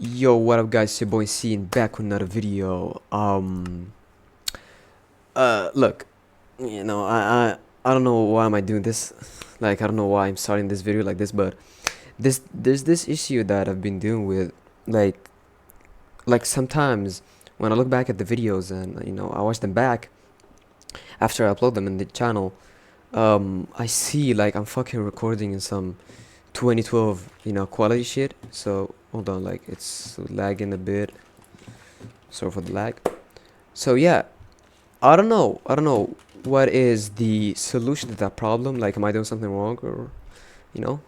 Yo, what up guys, it's your boy C and back with another video. Look, I don't know why am I doing this. Like, I don't know why I'm starting this video like this, but there's this issue that I've been dealing with. like like sometimes when I look back at the videos and I watch them back after I upload them in the channel. I see like I'm fucking recording in some 2012 quality shit. So hold on, like it's lagging a bit. Sorry for the lag. So yeah, I don't know what is the solution to that problem. Like, am I doing something wrong, or you know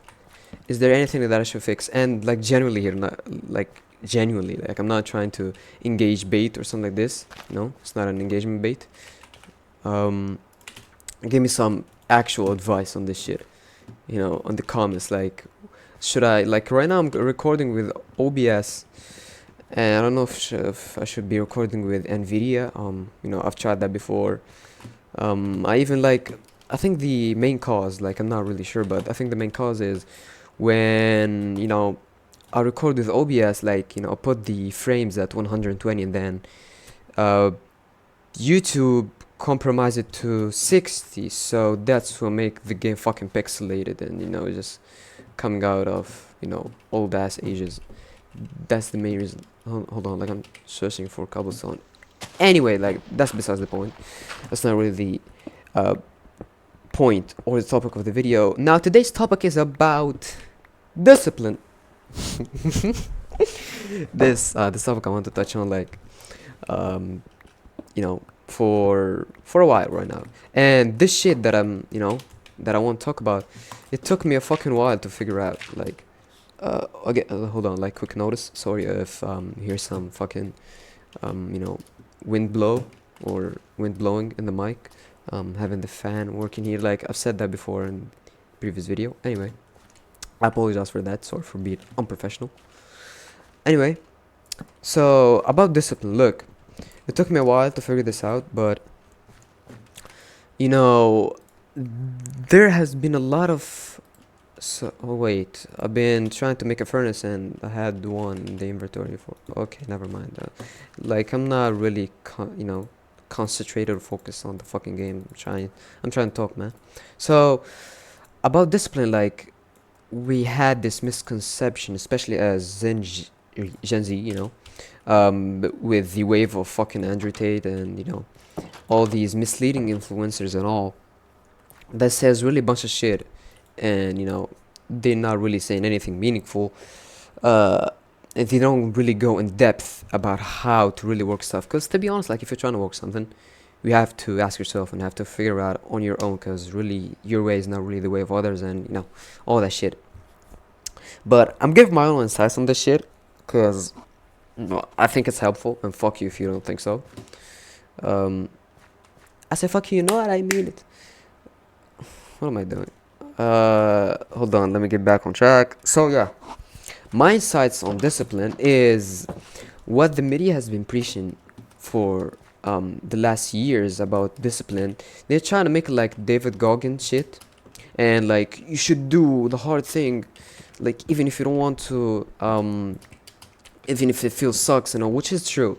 is there anything that I should fix? And like genuinely here, not like genuinely, like I'm not trying to engage bait or something like this. No, it's not an engagement bait. um Give me some actual advice on this shit, on the comments. Like, should I, like, right now I'm recording with OBS, and I don't know if I should be recording with NVIDIA. I've tried that before. I even, like, I think the main cause, like, I'm not really sure, but I think the main cause is when, I record with OBS, like, I put the frames at 120, and then uh, YouTube compromise it to 60, so that's what make the game fucking pixelated and just coming out of old ass ages. That's the main reason. Hold on, like I'm searching for cobblestone. Anyway, like that's besides the point. That's not really the uh, point or the topic of the video. Now today's topic is about discipline. This topic I want to touch on, like, um for a while right now. And this shit that that I want to talk about, it took me a fucking while to figure out. Like, okay, hold on, like, quick notice. Sorry if here's some fucking wind blow or wind blowing in the mic. Having the fan working here, like I've said that before in previous video. Anyway, I apologize for that. Sorry for being unprofessional. Anyway, so about discipline, look, it took me a while to figure this out, but you know, there has been a lot of. So, oh wait, I've been trying to make a furnace and I had one in the inventory for. Okay, never mind. Like, I'm not really, concentrated or focused on the fucking game. I'm trying to talk, man. So about discipline, like, we had this misconception, especially as Gen Z, with the wave of fucking Andrew Tate and all these misleading influencers and all, that says really bunch of shit, and they're not really saying anything meaningful. uh and they don't really go in depth about how to really work stuff, because to be honest, like, if you're trying to work something, you have to ask yourself and have to figure out on your own, because really your way is not really the way of others, and all that shit. But I'm giving my own insights on this shit, because I think it's helpful, and fuck you if you don't think so. um I say fuck you, you know what I mean it. What am I doing? Hold on, let me get back on track. So yeah, my insights on discipline is what the media has been preaching for the last years about discipline. They're trying to make it like David Goggins shit, and like you should do the hard thing, like even if you don't want to, even if it feels sucks, which is true.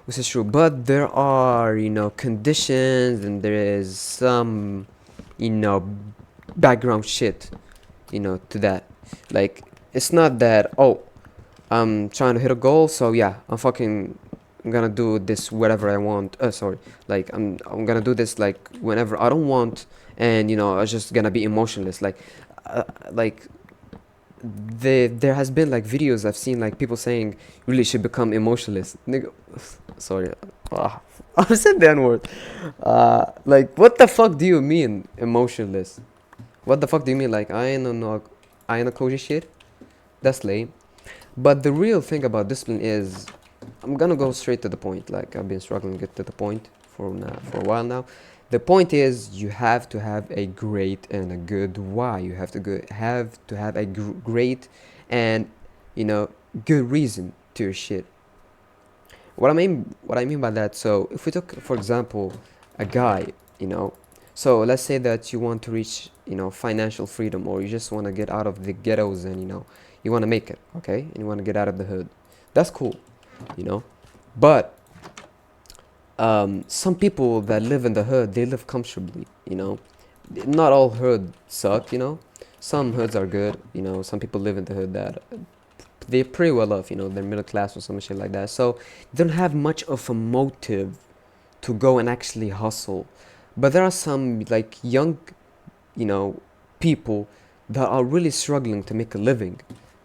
Which is true, but there are conditions, and there is some you know background shit to that. Like, it's not that, oh, I'm trying to hit a goal, so yeah, I'm gonna do this whatever I want. Sorry, like I'm gonna do this like whenever I don't want, and I'm just gonna be emotionless. Like there has been like videos I've seen, like people saying you really should become emotionless. Nigga, sorry, I said the N word. Like, what the fuck do you mean emotionless? What the fuck do you mean? Like, I ain't a koji shit? That's lame. But the real thing about discipline is, I'm gonna go straight to the point. Like, I've been struggling to get to the point for a while now. The point is, you have to have a great and a good why. You have to have a great and you know good reason to your shit. What I mean by that. So if we took, for example, a guy, you know, so let's say that you want to reach, financial freedom, or you just want to get out of the ghettos, and you want to make it, okay, and you want to get out of the hood. That's cool, you know. But some people that live in the hood, they live comfortably, you know. Not all hoods suck, you know. Some hoods are good, you know. Some people live in the hood that they're pretty well off, you know. They're middle class or some shit like that. So they don't have much of a motive to go and actually hustle. But there are some like young, you know, people that are really struggling to make a living,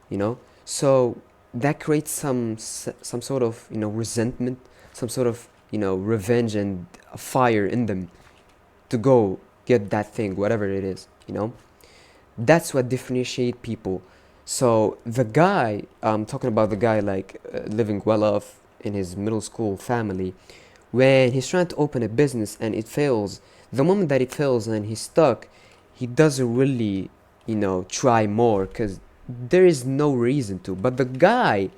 you know. So that creates some sort of, you know, resentment, some sort of, you know, revenge and a fire in them to go get that thing, whatever it is, you know. That's what differentiate people. So the guy, I'm talking about the guy like living well off in his middle school family, when he's trying to open a business and it fails, the moment that it fails and he's stuck, he doesn't really, you know, try more because there is no reason to. But the guy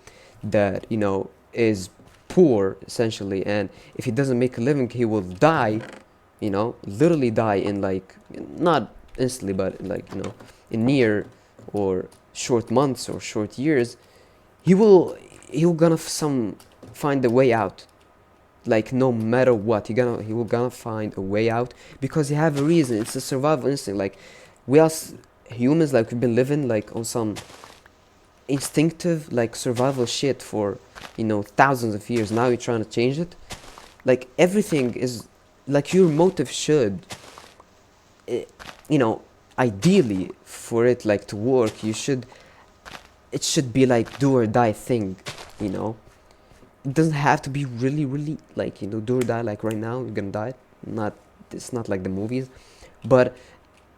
that, you know, is poor essentially, and if he doesn't make a living, he will die, you know, literally die in like, not instantly, but like, you know, in near or short months or short years, he will he'll gonna some find a way out, like no matter what he will gonna find a way out because he have a reason. It's a survival instinct. Like we as humans, like we've been living like on some instinctive like survival shit for, you know, thousands of years. Now you're trying to change it. Like everything is like your motive should, eh, you know, ideally for it like to work, you should, it should be like do or die thing, you know. It doesn't have to be really really like, you know, do or die like right now you're gonna die. Not, it's not like the movies, but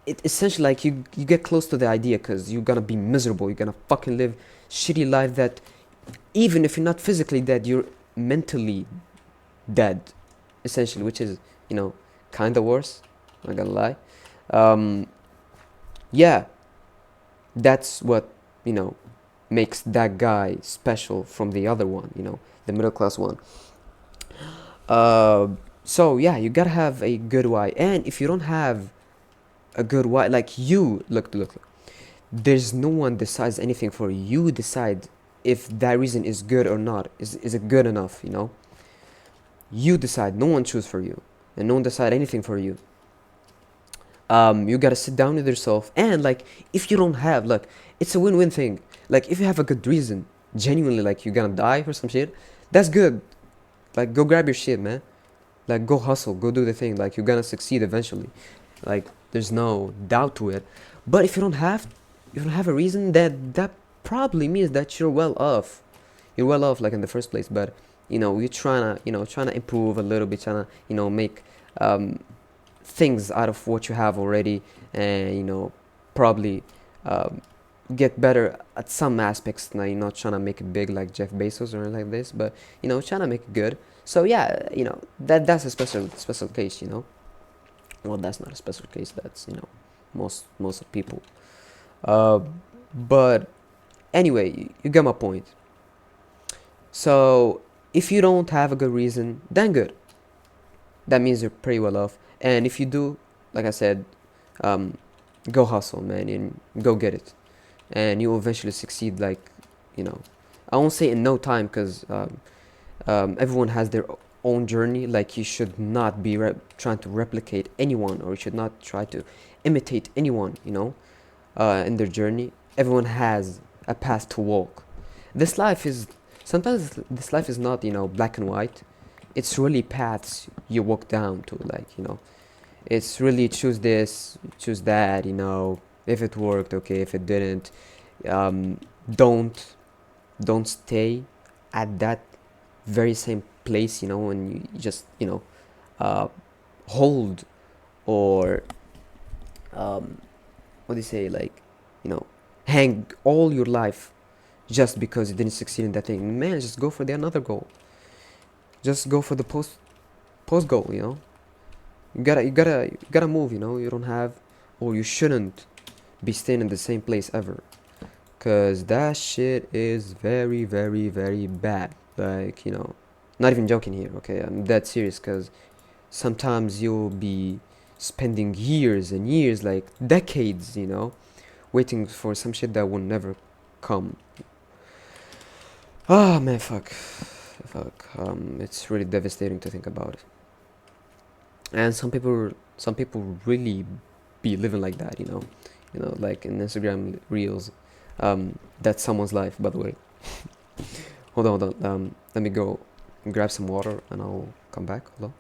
it essentially like you get close to the idea because you're gonna be miserable, you're gonna fucking live shitty life that even if you're not physically dead, you're mentally dead essentially, which is, you know, kind of worse, not gonna lie. um yeah, that's what, you know, makes that guy special from the other one, you know, the middle class one. uh so yeah, you gotta have a good why, and if you don't have a good why, like you look, there's no one decides anything for you. You decide if that reason is good or not, is it good enough, you know. You decide, no one choose for you, and no one decide anything for you. You gotta sit down with yourself, and like if you don't have like, it's a win-win thing. Like if you have a good reason, genuinely, like you're gonna die or some shit, that's good. Like go grab your shit, man. Like go hustle, go do the thing, like you're gonna succeed eventually. Like there's no doubt to it. But if you don't have a reason, that probably means that you're well off. You're well off like in the first place. But you know, you're trying to, you know, trying to improve a little bit, trying to, you know, make um things out of what you have already, and you know, probably um, get better at some aspects. Now you're not trying to make it big like Jeff Bezos or anything like this, but you know, trying to make it good. So yeah, you know, that's a special case, you know. Well, that's not a special case, that's, you know, most of people. uh, but anyway, you get my point. So if you don't have a good reason, then good, that means you're pretty well off. And if you do, like I said, um, go hustle, man, and go get it, and you will eventually succeed. Like, you know, I won't say in no time, because everyone has their own journey. Like, you should not be trying to replicate anyone, or you should not try to imitate anyone, you know, in their journey. Everyone has a path to walk. This life is, sometimes this life is not, you know, black and white. It's really paths you walk down to, like, you know, it's really choose this, choose that, you know. If it worked, okay. If it didn't, um, don't don't stay at that very same place, you know, and you just, you know, uh, hold, or um, what do you say, like, you know, hang all your life just because you didn't succeed in that thing. Man, just go for the another goal. Just go for the post goal, you know. You gotta move, you know. You don't have, or you shouldn't be staying in the same place ever, because that shit is very very very bad. Like, you know, not even joking here, okay, I'm dead serious, because sometimes you'll be spending years and years, like decades, you know, waiting for some shit that will never come. Ah, man, fuck. It's really devastating to think about it. And some people really be living like that, like in Instagram reels. That's someone's life, by the way. Hold on. Let me go grab some water and I'll come back. Hold on.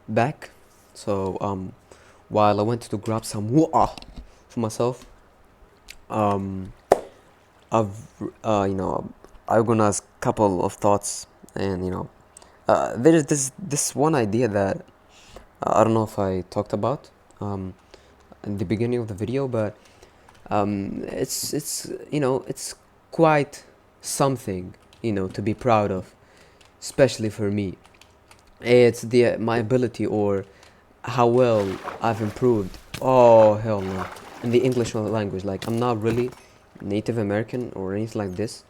Back. So, while I went to grab some water for myself, um, I've, I organized a couple of thoughts, and there's this one idea that I don't know if I talked about in the beginning of the video, but it's quite something to be proud of, especially for me. It's the my ability, or how well I've improved. Oh hell no! In the English language, like I'm not really Native American or anything like this,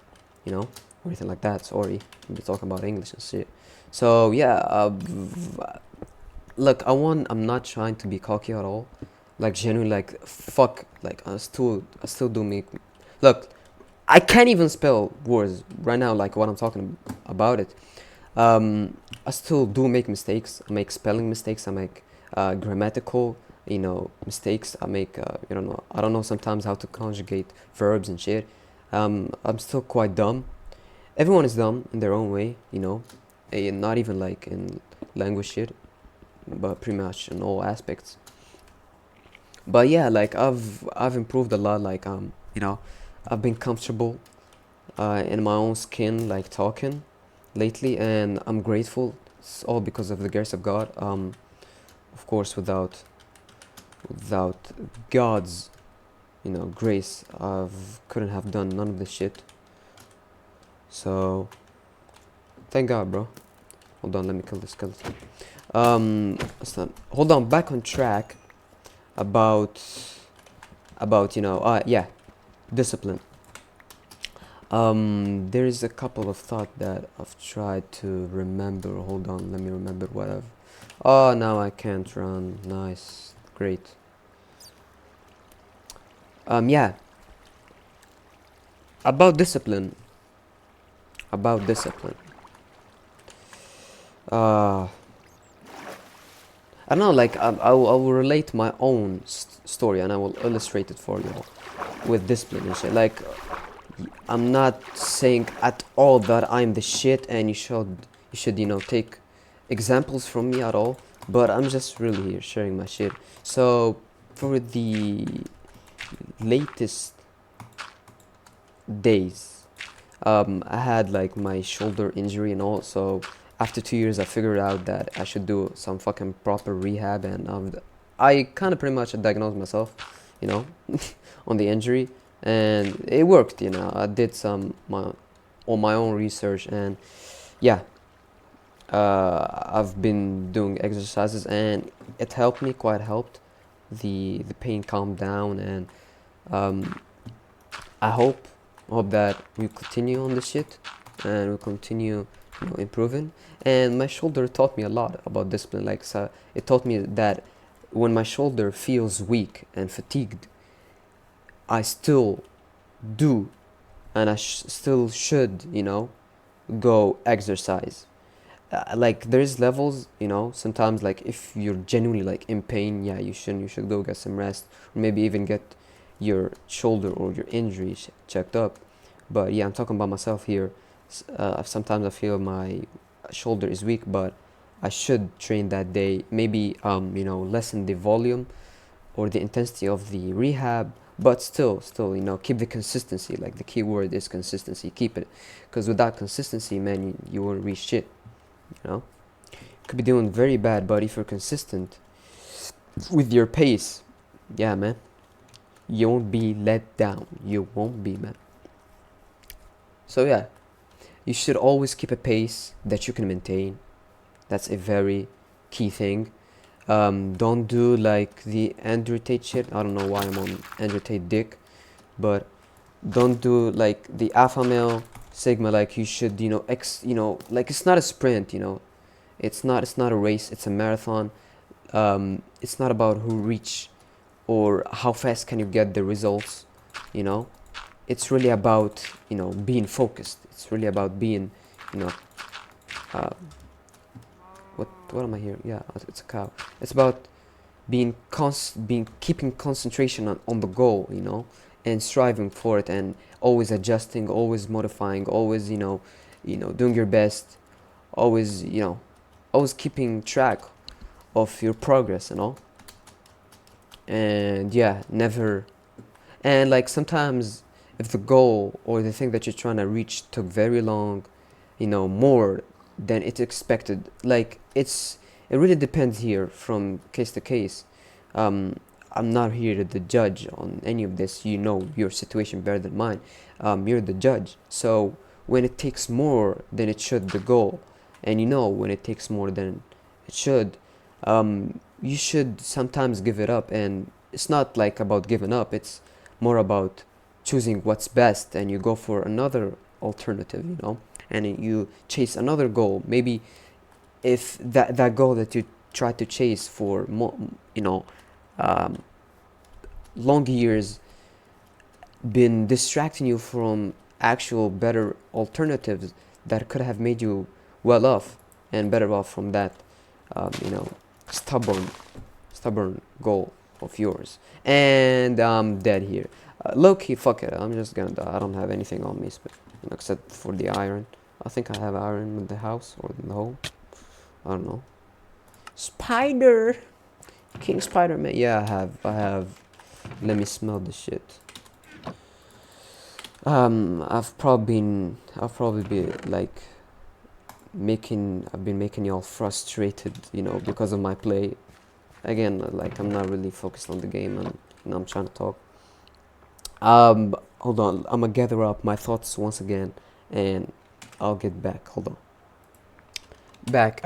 or anything like that. Sorry, we're talking about English and shit. So yeah, look, I'm not trying to be cocky at all. Like genuinely, like fuck, like I still do make. Look, I can't even spell words right now. Like what I'm talking about it. I still do make mistakes. I make spelling mistakes. I make grammatical, mistakes. I make, I don't know sometimes how to conjugate verbs and shit. I'm still quite dumb. Everyone is dumb in their own way, and not even like in language shit, but pretty much in all aspects. But yeah, like I've improved a lot. Like I've been comfortable in my own skin, like talking lately, and I'm grateful. It's all because of the grace of God. Of course, without God's, grace, I couldn't have done none of this shit. So thank God, bro. Hold on, let me kill the skeleton. Hold on, back on track about yeah, discipline. There is a couple of thoughts that I've tried to remember. Hold on, let me remember what I've. Oh, now I can't run. Nice, great. Yeah, about discipline. About discipline. Uh, I don't know. Like I will relate my own story, and I will illustrate it for you with discipline and shit. Like I'm not saying at all that I'm the shit and you should take examples from me at all, but I'm just really here sharing my shit. So for the latest days, I had like my shoulder injury and all, so after 2 years I figured out that I should do some fucking proper rehab, and I kind of pretty much diagnosed myself, you know on the injury, and it worked. I did on my own research, and yeah, I've been doing exercises, and it helped me, quite helped. The pain calmed down, and um, I hope that we continue on this shit, and we continue, improving. And my shoulder taught me a lot about discipline. Like, so it taught me that when my shoulder feels weak and fatigued, I still do, and I still should, go exercise. Like there's levels, sometimes, like if you're genuinely like in pain, yeah, you should go get some rest, or maybe even get your shoulder or your injury checked up. But yeah, I'm talking about myself here. Sometimes I feel my shoulder is weak, but I should train that day, maybe lessen the volume or the intensity of the rehab, but still, keep the consistency. Like the key word is consistency. Keep it, because without consistency, man, you won't reach shit. You know, you could be doing very bad, but if you're consistent with your pace, yeah, man, you won't be let down. You won't be, man. So yeah, you should always keep a pace that you can maintain. That's a very key thing. Don't do like the Andrew Tate shit. I don't know why I'm on Andrew Tate dick, but don't do like the alpha male sigma. Like you should, like it's not a sprint. It's not a race. It's a marathon. It's not about who reach or how fast can you get the results. You know, it's really about, you know, being focused. It's really about being, you know, uh, what am I hearing? Yeah, it's a cow. It's about being keeping concentration on the goal, you know, and striving for it, and always adjusting, always modifying, always, doing your best, always, always keeping track of your progress and all. And yeah, never. And like sometimes, if the goal or the thing that you're trying to reach took very long, more than it's expected, like it really depends here from case to case. um, I'm not here to the judge on any of this. You know your situation better than mine. You're the judge. So when it takes more than it should, the goal, and when it takes more than it should, you should sometimes give it up. And it's not like about giving up. It's more about choosing what's best, and you go for another alternative, and you chase another goal. Maybe if that goal that you try to chase for more, um, long years, been distracting you from actual better alternatives that could have made you well off and better off from that, um, you know stubborn stubborn goal of yours. And I'm dead here. Low key, fuck it, I'm just gonna die. I don't have anything on me, except for the iron. I think I have iron in the house or in the home. I don't know. Spider, King Spider Man. Yeah, I have. Let me smell the shit. I've probably been like I've been making y'all frustrated, because of my play. Again, like I'm not really focused on the game, and I'm trying to talk. Hold on, I'm gonna gather up my thoughts once again, and I'll get back. Hold on. Back.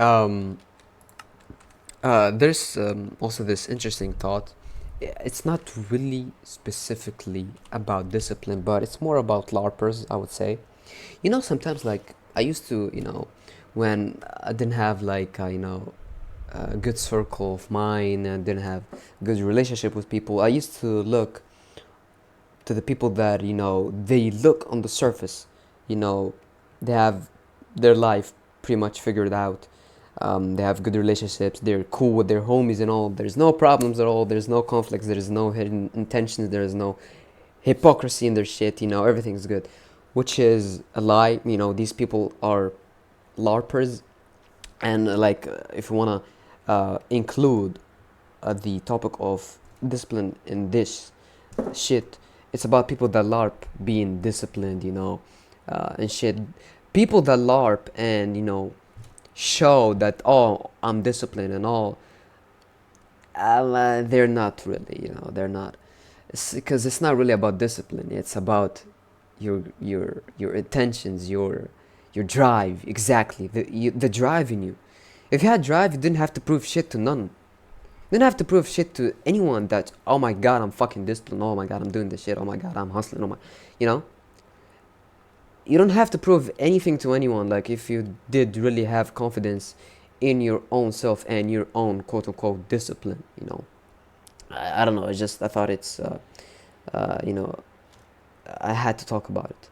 There's also this interesting thought. It's not really specifically about discipline, but it's more about LARPers, I would say. Sometimes like I used to, when I didn't have like, a good circle of mine and didn't have good relationship with people, I used to look to the people that, they look on the surface, you know, they have their life pretty much figured out. They have good relationships. They're cool with their homies and all. There's no problems at all. There's no conflicts. There's no hidden intentions. There's no hypocrisy in their shit. Everything's good, which is a lie. These people are LARPers. And if you wanna include the topic of discipline in this shit, it's about people that LARP being disciplined, and shit. People that LARP and show that, oh, I'm disciplined and all, they're not really, they're not. Because it's not really about discipline. It's about your intentions, your drive. Exactly, the drive in you. If you had drive, you didn't have to prove shit to none. You didn't have to prove shit to anyone that, oh my god, I'm fucking disciplined. Oh my god, I'm doing this shit. Oh my god, I'm hustling. You know, you don't have to prove anything to anyone. Like, if you did really have confidence in your own self and your own quote unquote discipline, I don't know. It's just, I thought it's, uh, you know, I had to talk about it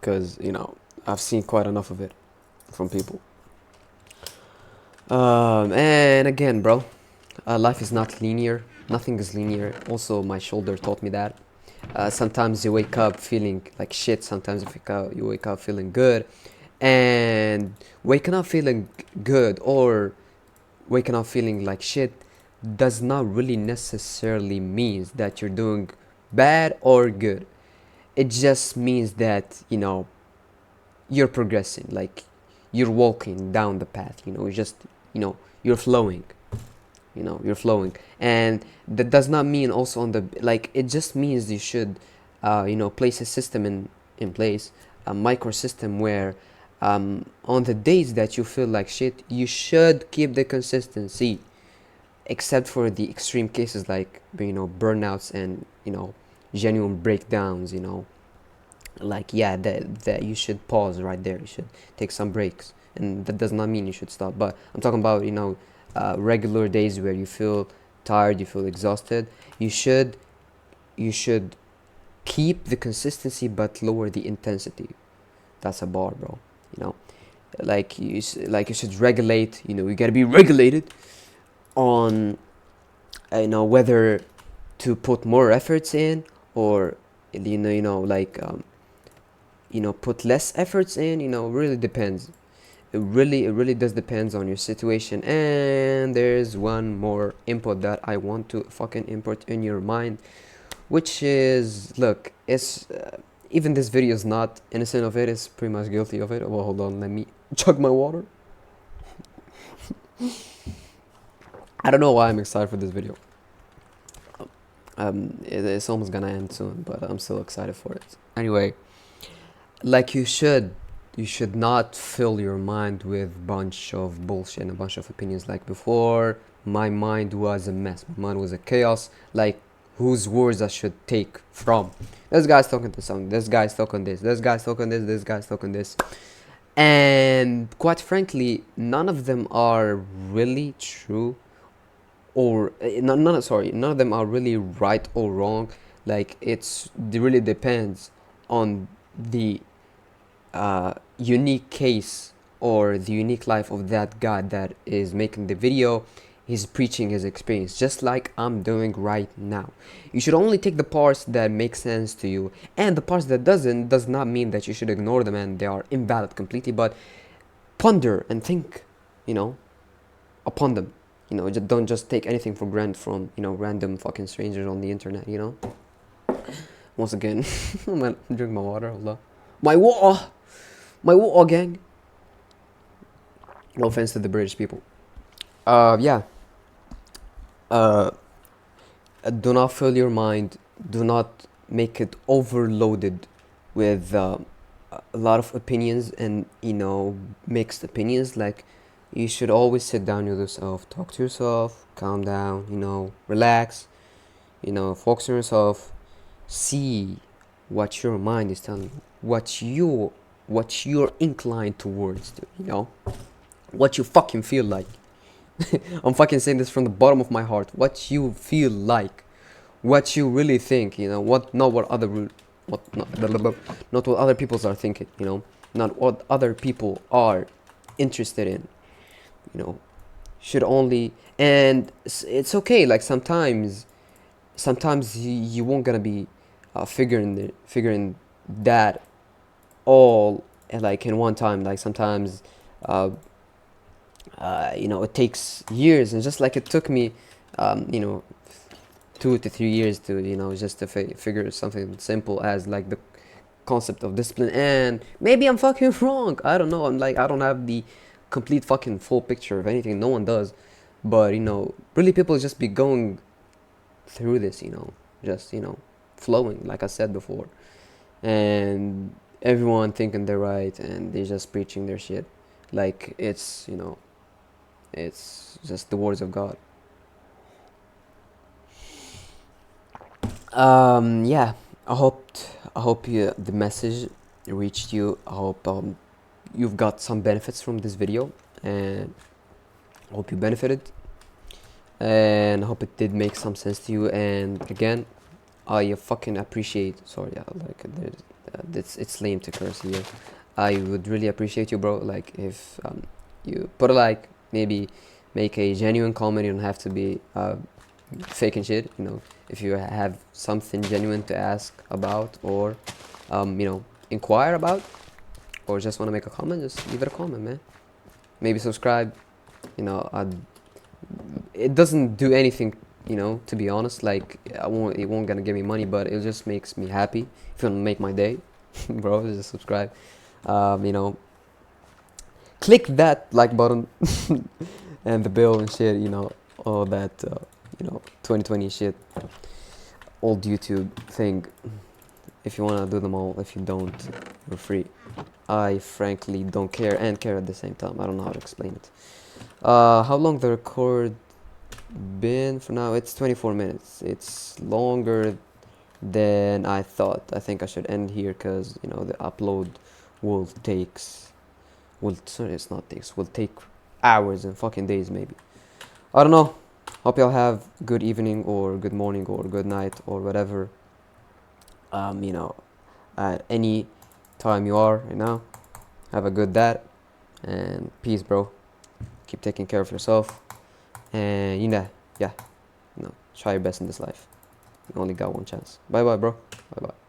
because, I've seen quite enough of it from people. And again, bro, life is not linear. Nothing is linear. Also, my shoulder taught me that. Sometimes you wake up feeling like shit. Sometimes you wake up feeling good. And waking up feeling good or waking up feeling like shit does not really necessarily means that you're doing bad or good. It just means that, you're progressing. Like, you're walking down the path. You're flowing. You're flowing. And that does not mean also on the, like, it just means you should, place a system in place, a micro system where, on the days that you feel like shit, you should keep the consistency, except for the extreme cases like, burnouts and, genuine breakdowns. Like, yeah, that you should pause right there. You should take some breaks, and that does not mean you should stop. But I'm talking about, regular days where you feel tired, you feel exhausted. You should you should keep the consistency but lower the intensity. That's a bar, bro. You know, like you should regulate. You know, you gotta be regulated on whether to put more efforts in, or put less efforts in. Really depends. It really does depends on your situation. And there's one more input that I want to fucking input in your mind, which is, look, it's even this video is not innocent of it. It's pretty much guilty of it. Well, hold on, let me chug my water. I don't know why I'm excited for this video. It's almost gonna end soon, but I'm still excited for it. Anyway, like you should not fill your mind with bunch of bullshit and a bunch of opinions. Like before, my mind was a mess. My mind was a chaos. Like, whose words I should take from. This guy's talking to something. This guy's talking this. This guy's talking this. This guy's talking this. And quite frankly, none of them are really true, or none of them are really right or wrong. Like, it really depends on the unique case or the unique life of that guy that is making the video. He's preaching his experience, just like I'm doing right now. You should only take the parts that make sense to you, and the parts that doesn't does not mean that you should ignore them and they are invalid completely. But ponder and think, you know, upon them. Don't just take anything for granted from random fucking strangers on the internet. Once again, I'm gonna drink my water. Hold on. My water, gang. No offense to the British people. Yeah. Uh, do not fill your mind. Do not make it overloaded with a lot of opinions and mixed opinions. Like, you should always sit down with yourself, talk to yourself, calm down. Relax. Focus on yourself. See what your mind is telling you. What you're inclined towards. What you fucking feel like. I'm fucking saying this from the bottom of my heart. What you feel like, what you really think. Not what other what not, blah, blah, blah, not what other people are thinking. Not what other people are interested in. You know, should only, and it's okay. Like, sometimes you won't gonna be figuring that all like in one time. Like, sometimes uh, it takes years, and just like it took me, um, you know, 2 to 3 years to just to figure something simple as like the concept of discipline. And maybe I'm fucking wrong. I don't know. I don't have the complete fucking full picture of anything. No one does. But really, people just be going through this. Just flowing, like I said before, and everyone thinking they're right, and they're just preaching their shit like it's just the words of God. Yeah, I hope the message reached you. I hope you've got some benefits from this video, and I hope you benefited, and I hope it did make some sense to you. And again, I fucking appreciate. Sorry, yeah, like it's lame to curse here. I would really appreciate you, bro. Like, if you put a like, maybe make a genuine comment. You don't have to be fake and shit. If you have something genuine to ask about, or inquire about, or just want to make a comment, just leave it a comment, man. Maybe subscribe. It doesn't do anything, to be honest. Like, it won't gonna give me money, but it just makes me happy. If you wanna make my day, bro, just subscribe. Click that like button and the bell and shit. All that 2020 shit, old YouTube thing. If you wanna do them all, if you don't, you're free. I frankly don't care, and care at the same time. I don't know how to explain it. How long the record been for now? It's 24 minutes. It's longer than I thought. I think I should end here, because the upload will takes will sorry, it's not takes will take hours and fucking days, maybe. I don't know. Hope y'all have good evening, or good morning, or good night, or whatever. you know, at any time you are right now. Have a good day, and peace, bro. Keep taking care of yourself, and yeah, try your best in this life. You only got one chance. Bye bye, bro. Bye bye.